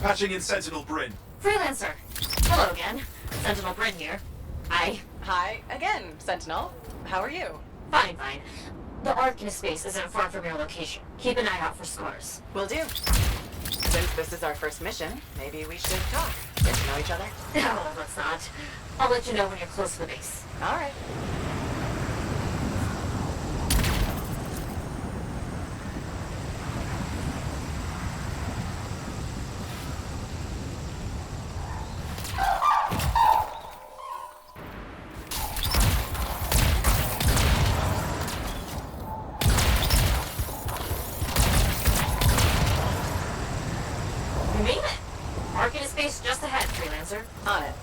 Patching in Sentinel Bryn. Freelancer. Hello again. Sentinel Bryn here. Hi again, Sentinel. How are you? Fine. The Ark in space isn't far from your location. Keep an eye out for scars. Will do. Since this is our first mission, maybe we should talk. Get to know each other? No, let's not. I'll let you know when you're close to the base. All right. You made it. Ark in space just ahead, Freelancer. On it.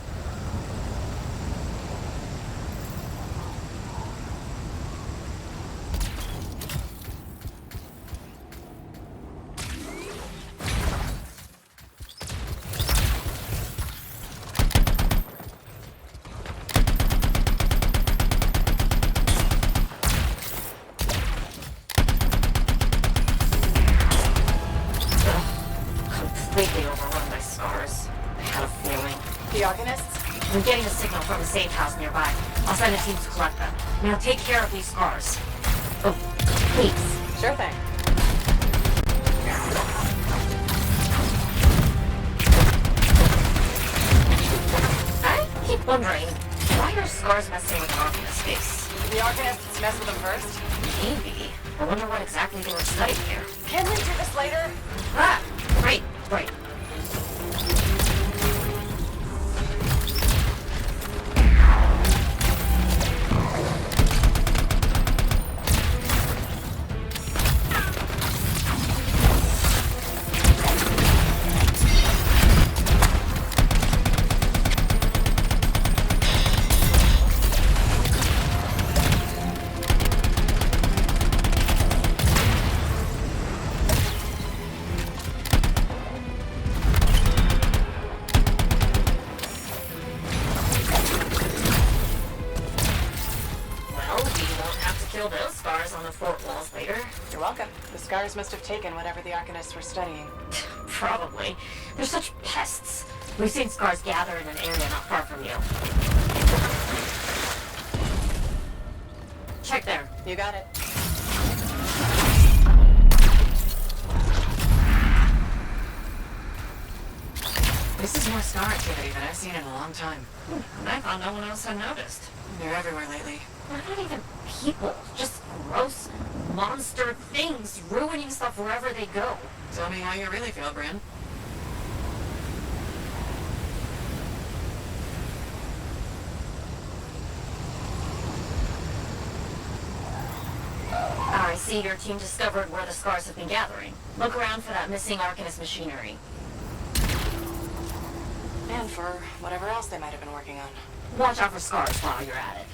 Completely overrun by scars. I had a feeling. The Organists? I'm getting a signal from a safe house nearby. I'll send a team to collect them. Now take care of these scars. Oh, please. Sure thing. I keep wondering, why are scars messing with Ark in space? The Organists mess with them first. Maybe. I wonder what exactly they were studying here. Can we do this later? Ah, right. Kill those scars on the fort walls later. You're welcome. The scars must have taken whatever the Arcanists were studying. Probably. They're such pests. We've seen scars gather in an area not far from you. Check there. You got it. This is more scar activity than I've seen in a long time. And I thought no one else had noticed. They're everywhere lately. They're not even people. Just gross monster things ruining stuff wherever they go. Tell me how you really feel, Bryn. I see your team discovered where the scars have been gathering. Look around for that missing Arcanist machinery. And for whatever else they might have been working on. Watch out for scars while you're at it.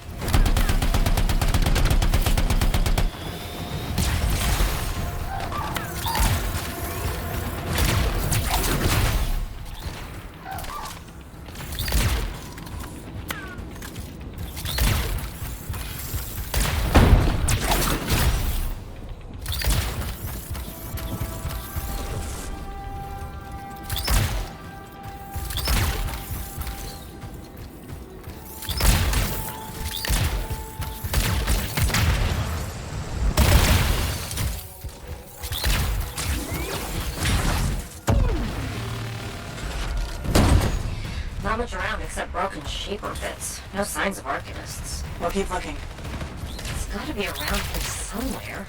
Not much around except broken shaper bits. No signs of Arcanists. We'll keep looking. It's gotta be around here somewhere.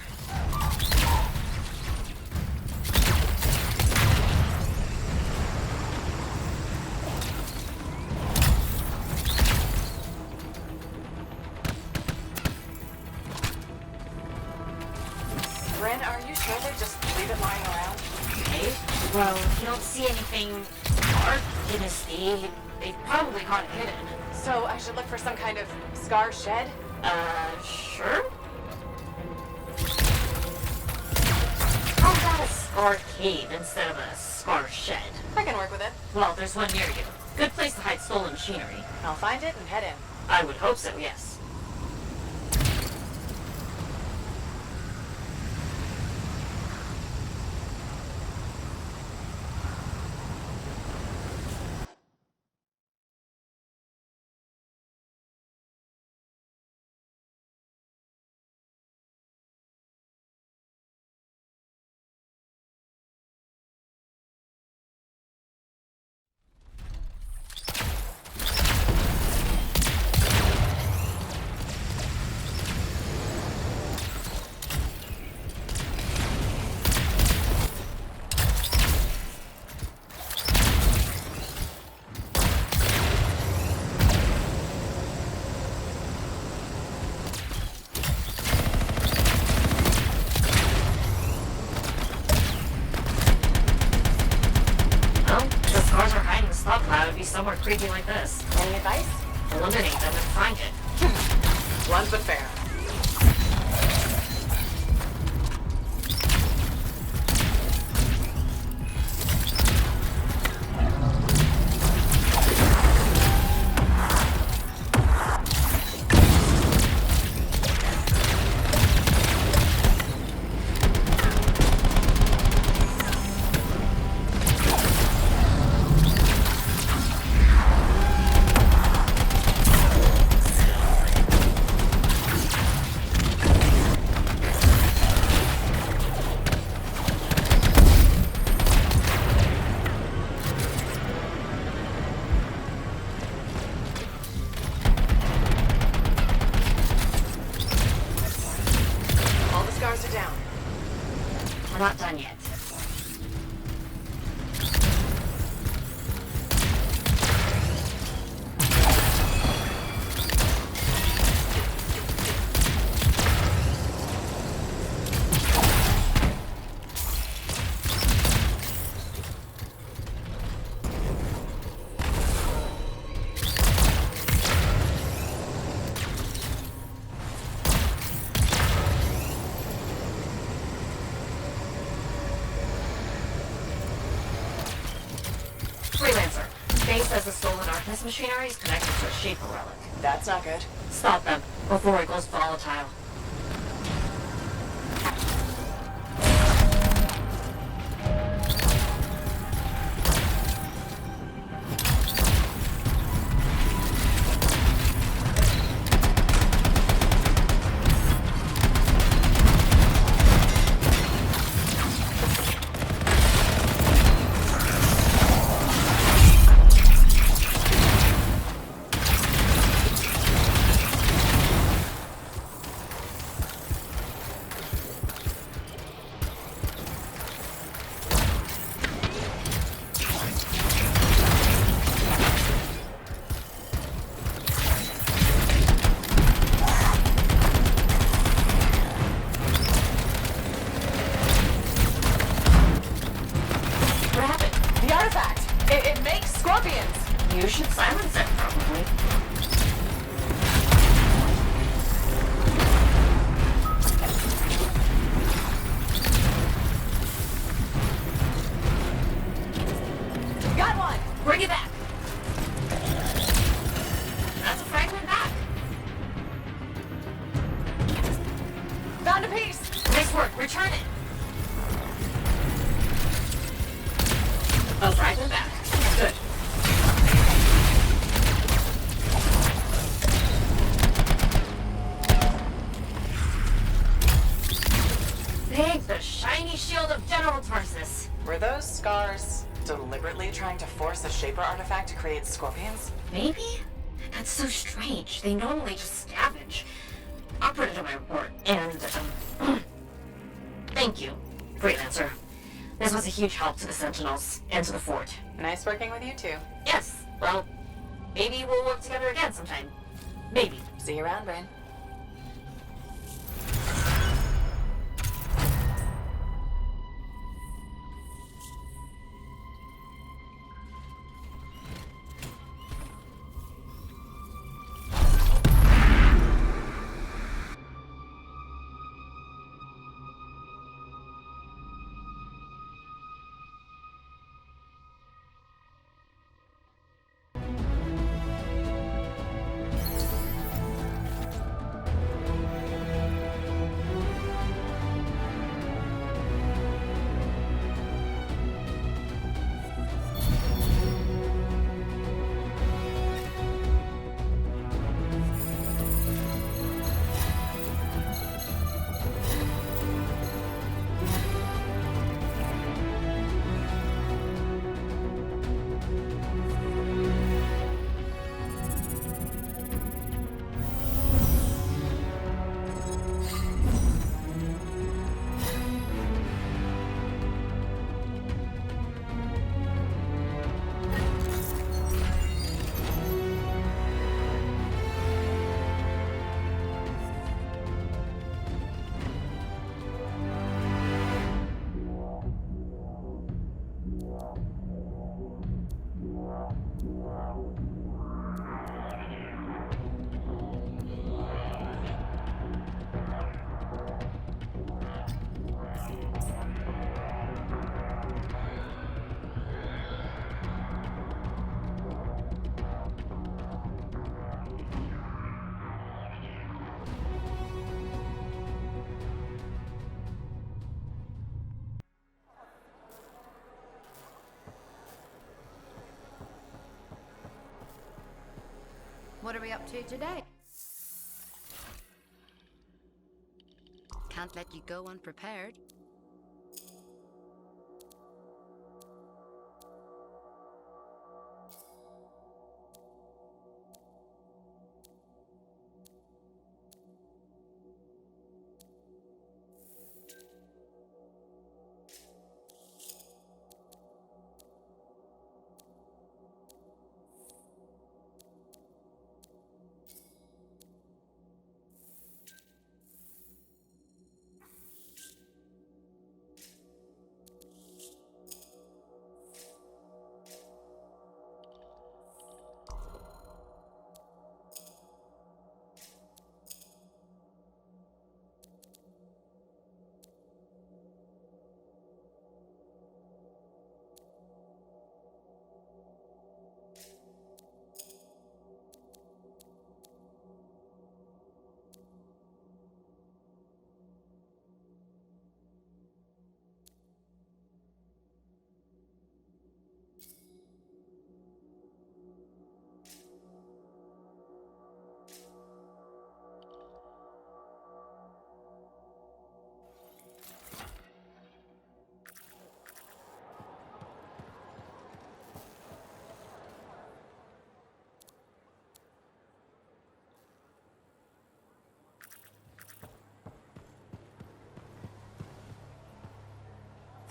Bryn, are you sure they just leave it lying around? Okay. Well, if you don't see anything Arcanist-y, they probably caught it hidden. So I should look for some kind of scar shed? Sure? How about a scar cave instead of a scar shed? I can work with it. Well, there's one near you. Good place to hide stolen machinery. I'll find it and head in. I would hope so, yes. creepy like this. Any advice? Eliminate them and find it. Blunt but fair. We're not done yet. Freelancer. Base says the stolen Artemis machinery is connected to a Shaper relic. That's not good. Stop them before it goes volatile. It makes scorpions! You should silence it, probably. Got one! Bring it back! That's a fragment back! Found a piece! Nice work, return it! A fragment back. Good. Big, the shiny shield of General Tarsis. Were those scars deliberately trying to force a Shaper artifact to create scorpions? Maybe? That's so strange. They normally just scavenge. I'll put it in my report. And, thank you, Freelancer. This was a huge help to the Sentinels and to the fort. Nice working with you too. Yes, well, maybe we'll work together again sometime. Maybe. See you around, Brain. What are we up to today? Can't let you go unprepared.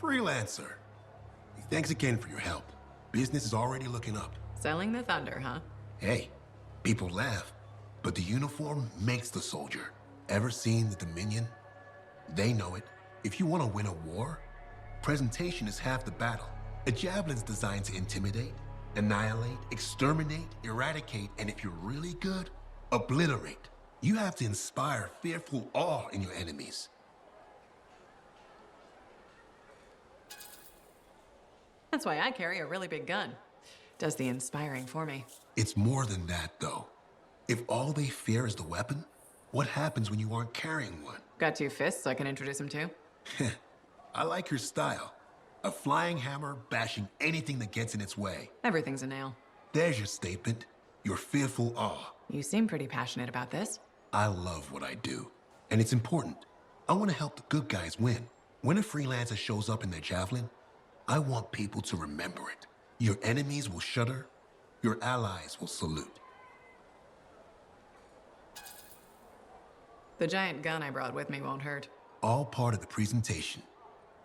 Freelancer. Thanks again for your help. Business is already looking up. Selling the thunder, huh? Hey, people laugh, but the uniform makes the soldier. Ever seen the Dominion? They know it. If you want to win a war, presentation is half the battle. A javelin's designed to intimidate, annihilate, exterminate, eradicate, and if you're really good, obliterate. You have to inspire fearful awe in your enemies. That's why I carry a really big gun. Does the inspiring for me. It's more than that, though. If all they fear is the weapon, what happens when you aren't carrying one? Got 2 fists I can introduce him to? I like your style. A flying hammer bashing anything that gets in its way. Everything's a nail. There's your statement. Your fearful awe. You seem pretty passionate about this. I love what I do. And it's important. I want to help the good guys win. When a freelancer shows up in their javelin, I want people to remember it. Your enemies will shudder. Your allies will salute. The giant gun I brought with me won't hurt. All part of the presentation.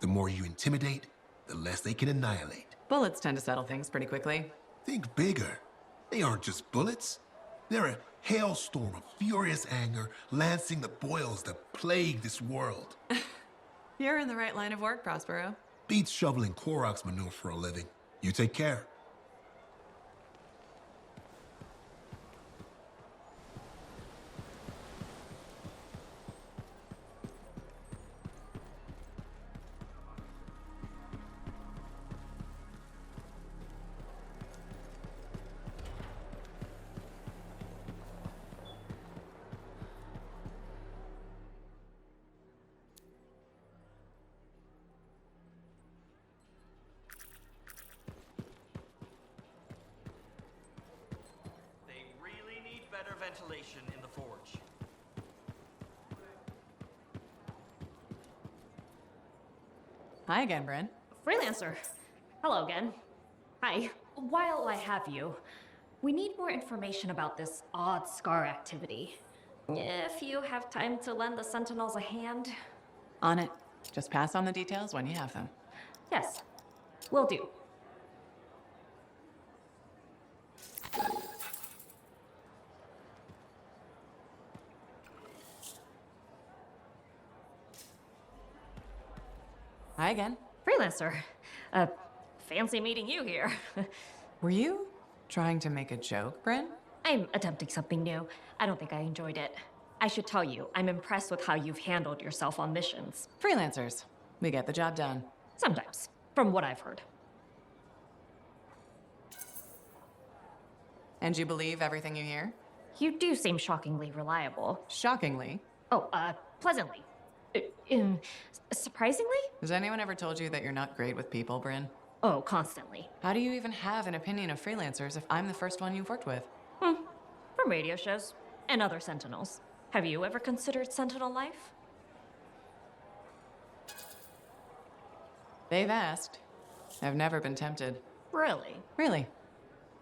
The more you intimidate, the less they can annihilate. Bullets tend to settle things pretty quickly. Think bigger. They aren't just bullets. They're a hailstorm of furious anger lancing the boils that plague this world. You're in the right line of work, Prospero. Beats shoveling Koroks manure for a living. You take care. Better ventilation in the forge. Hi again, Bryn. Freelancer. Hello again. Hi. While I have you, we need more information about this odd scar activity. If you have time to lend the Sentinels a hand. On it. Just pass on the details when you have them. Yes, will do. Hi again. Freelancer. Fancy meeting you here. Were you trying to make a joke, Bryn? I'm attempting something new. I don't think I enjoyed it. I should tell you, I'm impressed with how you've handled yourself on missions. Freelancers. We get the job done. Sometimes, from what I've heard. And you believe everything you hear? You do seem shockingly reliable. Shockingly. Oh, pleasantly. Surprisingly? Has anyone ever told you that you're not great with people, Bryn? Oh, constantly. How do you even have an opinion of freelancers if I'm the first one you've worked with? From radio shows and other Sentinels. Have you ever considered Sentinel life? They've asked. I've never been tempted. Really? Really.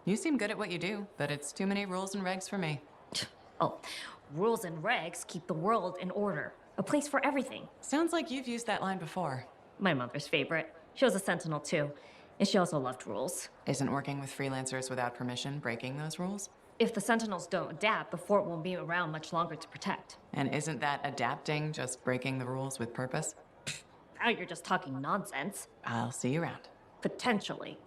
You seem good at what you do, but it's too many rules and regs for me. Oh, rules and regs keep the world in order. A place for everything. Sounds like you've used that line before. My mother's favorite. She was a Sentinel too, and she also loved rules. Isn't working with freelancers without permission breaking those rules? If the Sentinels don't adapt, the fort won't be around much longer to protect. And isn't that adapting just breaking the rules with purpose? Now you're just talking nonsense. I'll see you around. Potentially.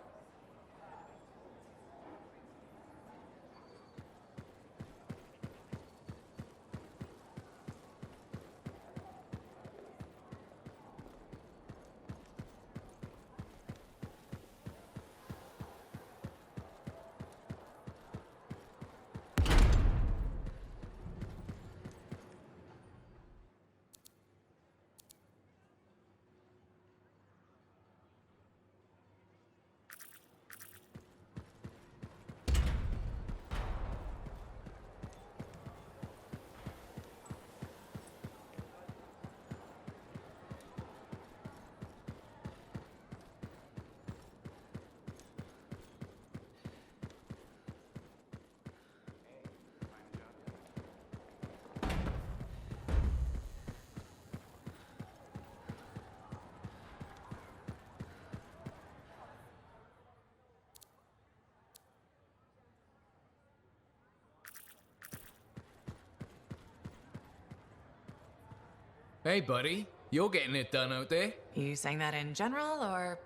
Hey, buddy. You're getting it done out there? You saying that in general, or?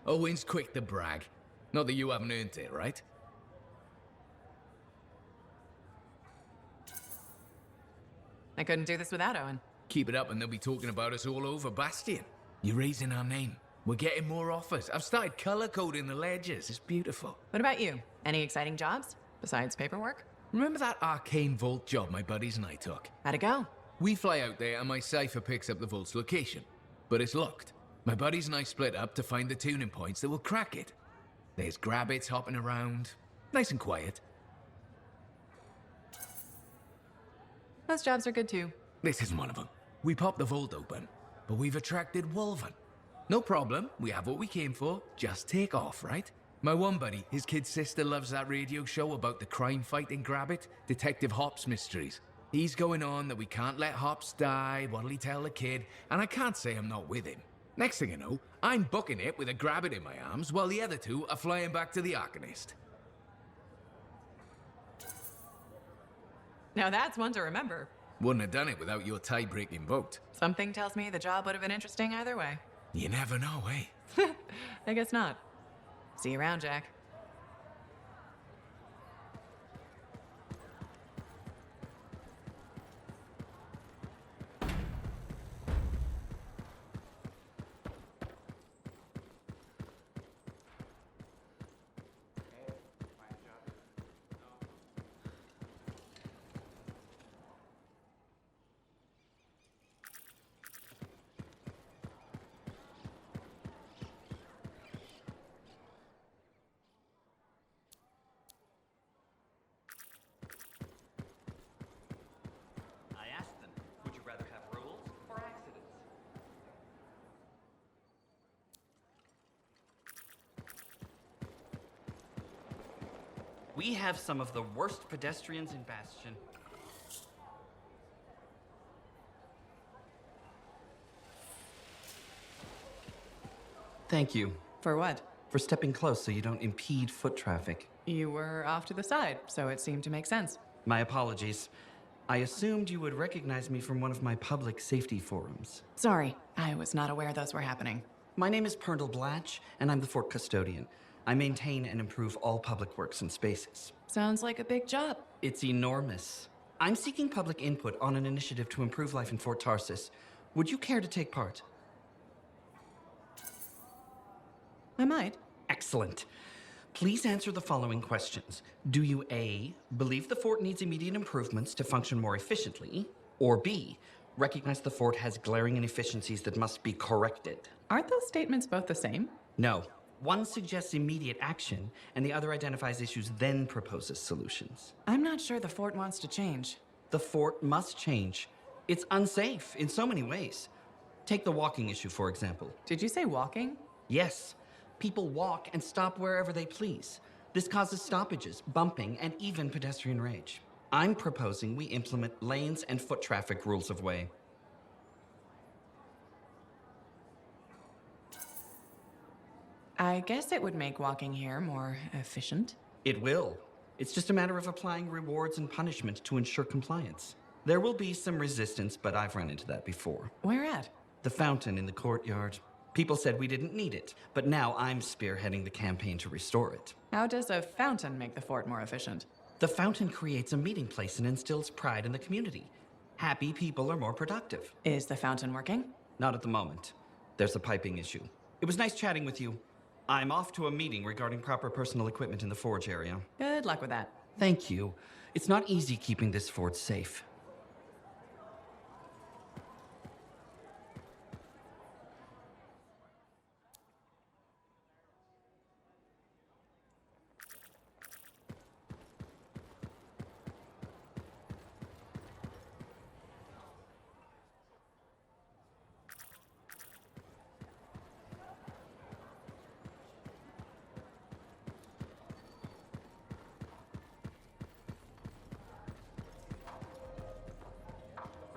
Owen's quick to brag. Not that you haven't earned it, right? I couldn't do this without Owen. Keep it up and they'll be talking about us all over Bastion. You're raising our name. We're getting more offers. I've started color coding the ledgers. It's beautiful. What about you? Any exciting jobs besides paperwork? Remember that arcane vault job my buddies and I took? How'd it go? We fly out there and my cipher picks up the vault's location. But it's locked. My buddies and I split up to find the tuning points that will crack it. There's grabbits hopping around. Nice and quiet. Those jobs are good too. This isn't one of them. We popped the vault open, but we've attracted Wolven. No problem, we have what we came for, just take off, right? My one buddy, his kid's sister loves that radio show about the crime-fighting Grabbit, Detective Hops Mysteries. He's going on that we can't let Hops die, what'll he tell the kid, and I can't say I'm not with him. Next thing I know, I'm booking it with a Grabbit in my arms, while the other two are flying back to the Arcanist. Now that's one to remember. Wouldn't have done it without your tie-breaking vote. Something tells me the job would have been interesting either way. You never know, eh? I guess not. See you around, Jack. I asked them, would you rather have rules or accidents? We have some of the worst pedestrians in Bastion. Thank you For what? for stepping close so you don't impede foot traffic. You were off to the side, so it seemed to make sense. My apologies. I assumed you would recognize me from one of my public safety forums. Sorry, I was not aware those were happening. My name is Pernell Blatch, and I'm the fort custodian. I maintain and improve all public works and spaces. Sounds like a big job. It's enormous. I'm seeking public input on an initiative to improve life in Fort Tarsis. Would you care to take part? I might. Excellent. Please answer the following questions. Do you A, believe the fort needs immediate improvements to function more efficiently? Or B, recognize the fort has glaring inefficiencies that must be corrected? Aren't those statements both the same? No. One suggests immediate action, and the other identifies issues, then proposes solutions. I'm not sure the fort wants to change. The fort must change. It's unsafe in so many ways. Take the walking issue, for example. Did you say walking? Yes, people walk and stop wherever they please. This causes stoppages, bumping, and even pedestrian rage. I'm proposing we implement lanes and foot traffic rules of way. I guess it would make walking here more efficient. It will. It's just a matter of applying rewards and punishment to ensure compliance. There will be some resistance, but I've run into that before. Where at? The fountain in the courtyard. People said we didn't need it, but now I'm spearheading the campaign to restore it. How does a fountain make the fort more efficient? The fountain creates a meeting place and instills pride in the community. Happy people are more productive. Is the fountain working? Not at the moment. There's a piping issue. It was nice chatting with you. I'm off to a meeting regarding proper personal equipment in the forge area. Good luck with that. Thank you. It's not easy keeping this fort safe.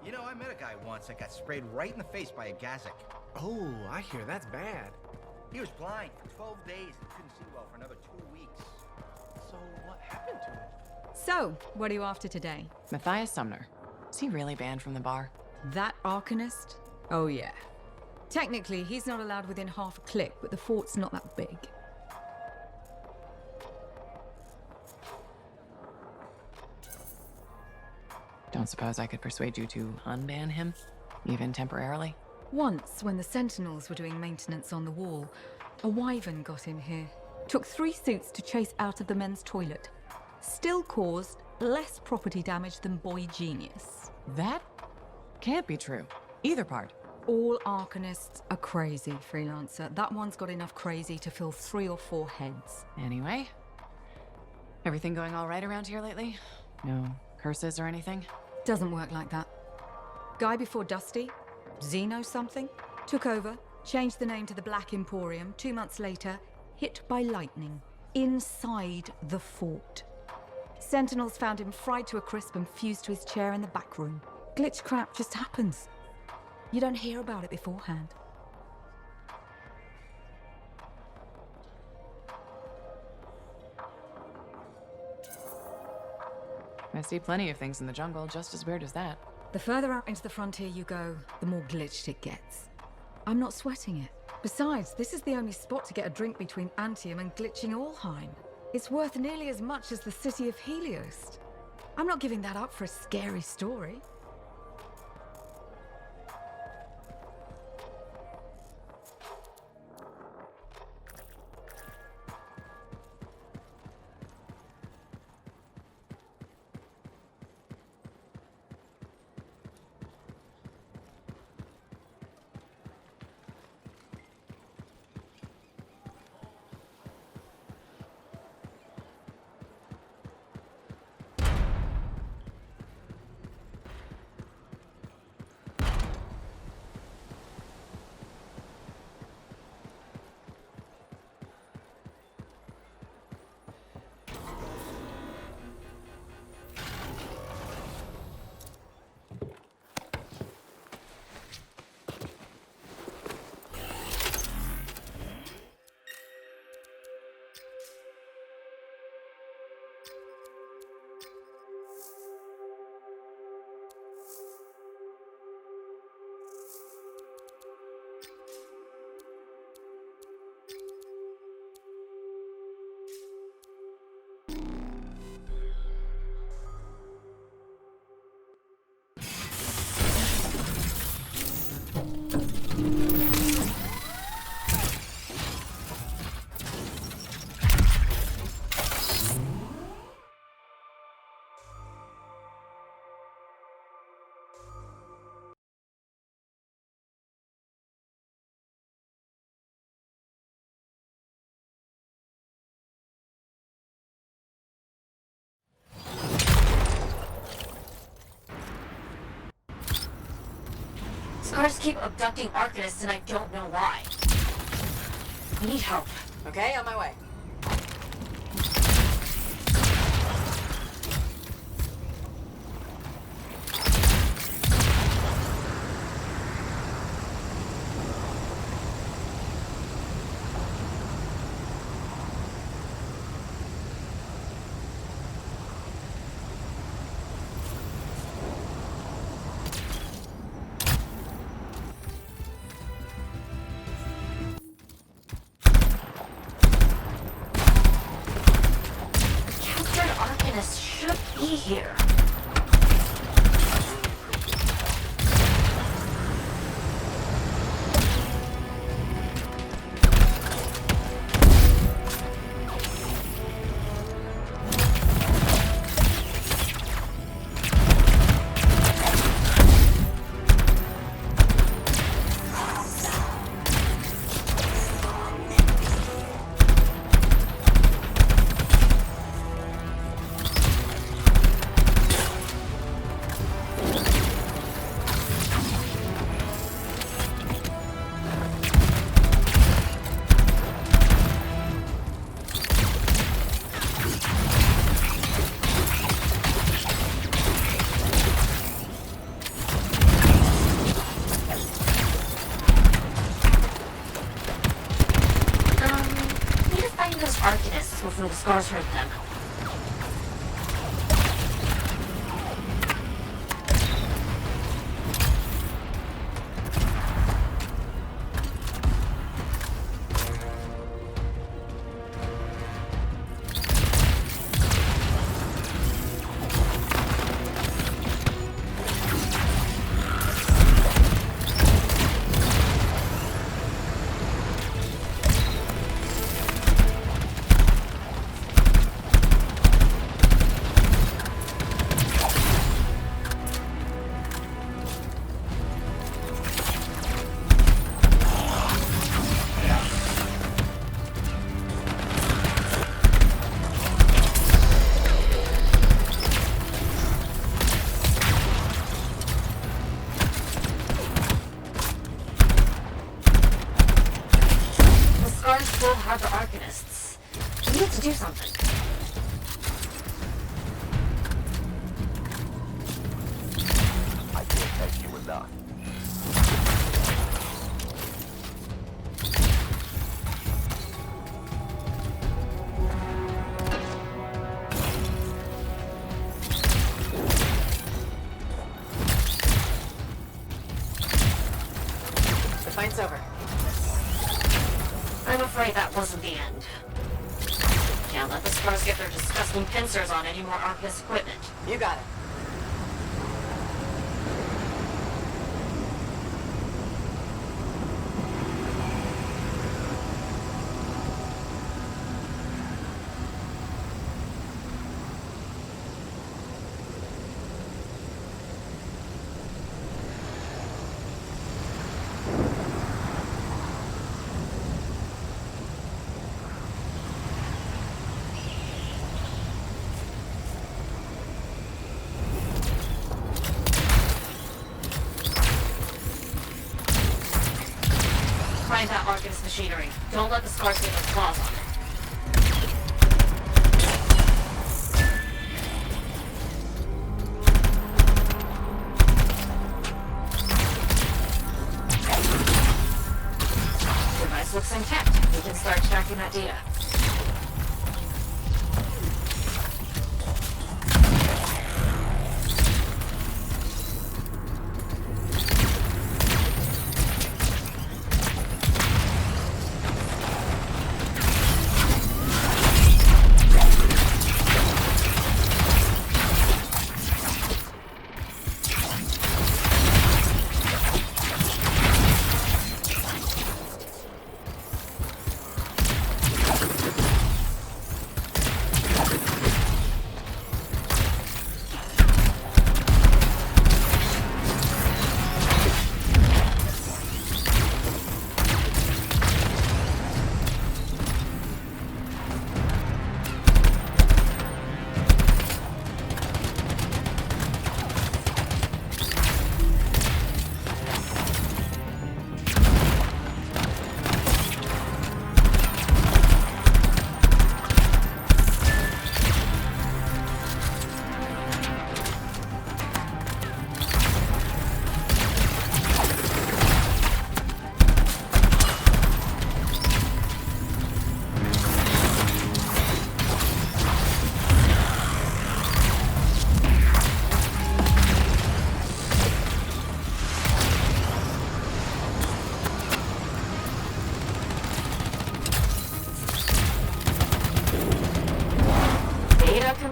You know, I met a guy once that got sprayed right in the face by a Gazak. Oh, I hear that's bad. He was blind for 12 days and couldn't see well for another 2 weeks. So what happened to him? So, what are you after today? Matthias Sumner. Is he really banned from the bar? That Arcanist? Oh yeah. Technically, he's not allowed within half a click, but the fort's not that big. Don't suppose I could persuade you to unban him? Even temporarily? Once, when the Sentinels were doing maintenance on the wall, a wyvern got in here. Took 3 suits to chase out of the men's toilet. Still caused less property damage than Boy Genius. That can't be true. Either part. All Arcanists are crazy, Freelancer. That one's got enough crazy to fill 3 or 4 heads. Anyway, everything going all right around here lately? No curses or anything? Doesn't work like that. Guy before Dusty, Xeno something, took over, changed the name to the Black Emporium. 2 months later, hit by lightning inside the fort. Sentinels found him fried to a crisp and fused to his chair in the back room. Glitch crap just happens. You don't hear about it beforehand. I see plenty of things in the jungle just as weird as that. The further out into the frontier you go, the more glitched it gets. I'm not sweating it. Besides, this is the only spot to get a drink between Anthem and glitching Allheim. It's worth nearly as much as the city of Helios. I'm not giving that up for a scary story. Scars keep abducting Arcanists and I don't know why. I need help. Okay, on my way. Should be here. Arcanists before the Scars hurt them. Still have the Arcanists. We need to do something. I can't thank you enough. The fight's over. I'm afraid that wasn't the end. Can't let the Scars get their disgusting pincers on any more Arcanist equipment. You got it. Find that Arcanist machinery. Don't let the Scars get their claws on it. Device looks intact. We can start tracking that data.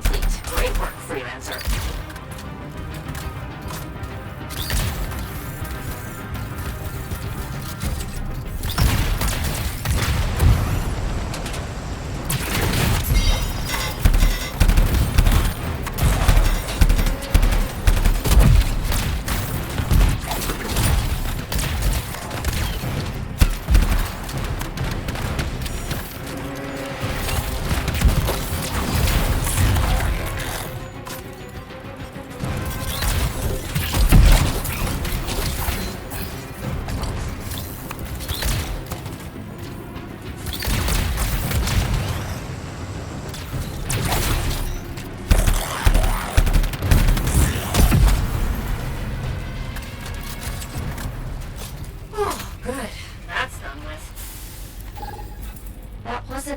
complete. Great work, freelancer.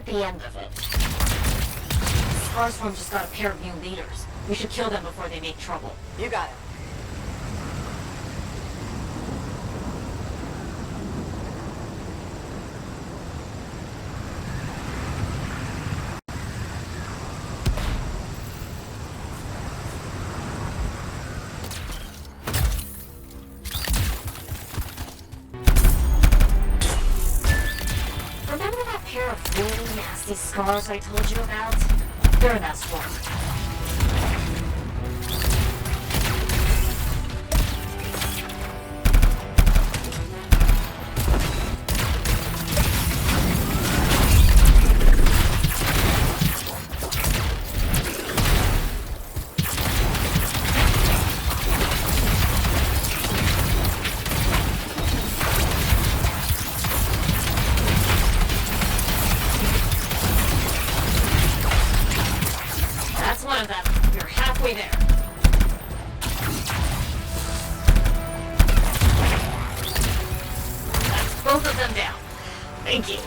The end of it. Starswarm just got a pair of new leaders. We should kill them before they make trouble. You got it. Remember that pair of really nasty scars I told you about? They're in that swarm. One of them. You're halfway there. That's both of them down. Thank you.